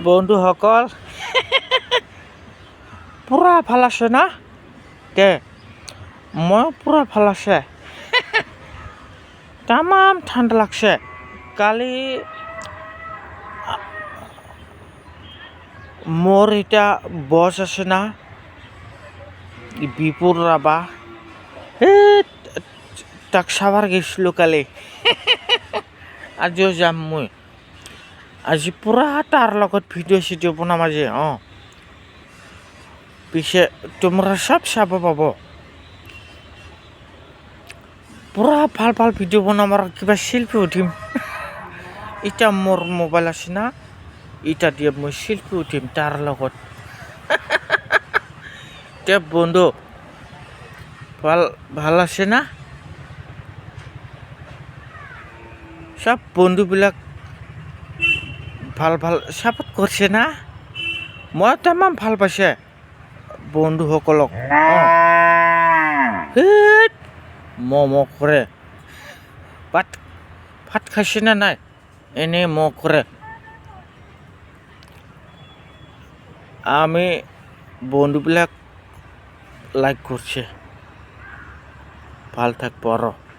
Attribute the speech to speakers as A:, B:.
A: বন্ধুসকল পুরা ভাল আছে না দে মই পুরা ভাল আছে তামাম ঠান্ডা লাগছে কালি মোর এটা বস আছে না বিপুর রাবা তাক সাবার গেছিলো কালি আজিও যাম মই আজি পুরা তার লগত ভিডিও সিডিও বনাম আজি পিছে তোমরা সব চাব পাব পুরা ভাল ভাল ভিডিও বনাম আর কিবা সেলফি উঠিম এটা মোর মোবাইল আছে না এটা দিয়ে মই সেলফি উঠিম তার লগত তে বন্ধু ভাল আছে না সব বন্ধুবিলাক ভাল সাপোর্ট করছে না মই তামাম ভাল পাইছে বন্ধুসকলক মম করে ভাত খাইছে না নাই এনে করে আমি বন্ধুবিলাক লাইক করছে ভাল থাকবো আরো